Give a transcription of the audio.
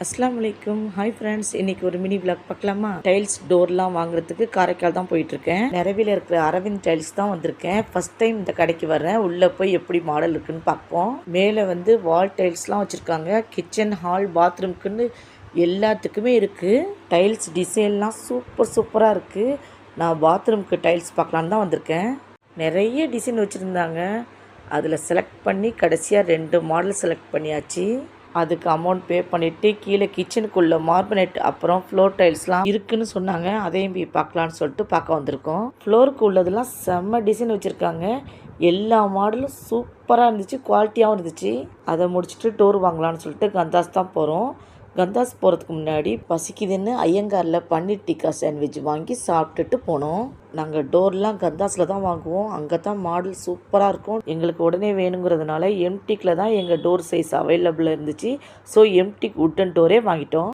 அஸ்ஸலாமு அலைக்கும். Hi friends, இன்னைக்கு ஒரு மினி விளாக் பார்க்கலாமா? டைல்ஸ் டோர்லாம் வாங்குறதுக்கு காரைக்கால் தான் போயிட்டுருக்கேன். நிறைவில் இருக்கிற அரவிந்த் டைல்ஸ் தான் வந்திருக்கேன். ஃபர்ஸ்ட் டைம் இந்த கடைக்கு வரேன். உள்ளே போய் எப்படி மாடல் இருக்குன்னு பார்ப்போம். மேலே வந்து வால் டைல்ஸ்லாம் வச்சுருக்காங்க. கிச்சன், ஹால், பாத்ரூம்க்குன்னு எல்லாத்துக்குமே இருக்குது. டைல்ஸ் டிசைன்லாம் சூப்பராக இருக்குது. நான் பாத்ரூம்க்கு டைல்ஸ் பார்க்கலான்னு தான் வந்திருக்கேன். நிறைய டிசைன் வச்சுருந்தாங்க. அதில் செலக்ட் பண்ணி கடைசியாக 2 மாடல் செலக்ட் பண்ணியாச்சு. அதுக்கு அமௌண்ட் பே பண்ணிவிட்டு கீழே கிச்சனுக்குள்ளே மார்பனேட் அப்புறம் ஃப்ளோர் டைல்ஸ்லாம் இருக்குதுன்னு சொன்னாங்க. அதையும் போய் பார்க்கலான்னு சொல்லிட்டு பார்க்க வந்திருக்கோம். ஃப்ளோருக்கு உள்ளதெல்லாம் செம்ம டிசைன் வச்சுருக்காங்க. எல்லா மாடலும் சூப்பராக இருந்துச்சு, குவாலிட்டியாகவும் இருந்துச்சு. அதை முடிச்சுட்டு டோர் வாங்கலான்னு சொல்லிட்டு கந்தாஸ் தான் போகிறோம். கந்தாஸ் போகிறதுக்கு முன்னாடி பசிக்குதுன்னு ஐயங்காரில் பன்னீர் டிக்கா சாண்ட்விச் வாங்கி சாப்பிட்டுட்டு போனோம். நாங்கள் டோர்லாம் கந்தாஸில் தான் வாங்குவோம். அங்கே தான் மாடல் சூப்பராக இருக்கும். எங்களுக்கு உடனே வேணுங்கிறதுனால எம்டிக்கில் தான் எங்கள் டோர் சைஸ் அவைலபிள் இருந்துச்சு. ஸோ எம்டிக் உட்டன் டோரே வாங்கிட்டோம்.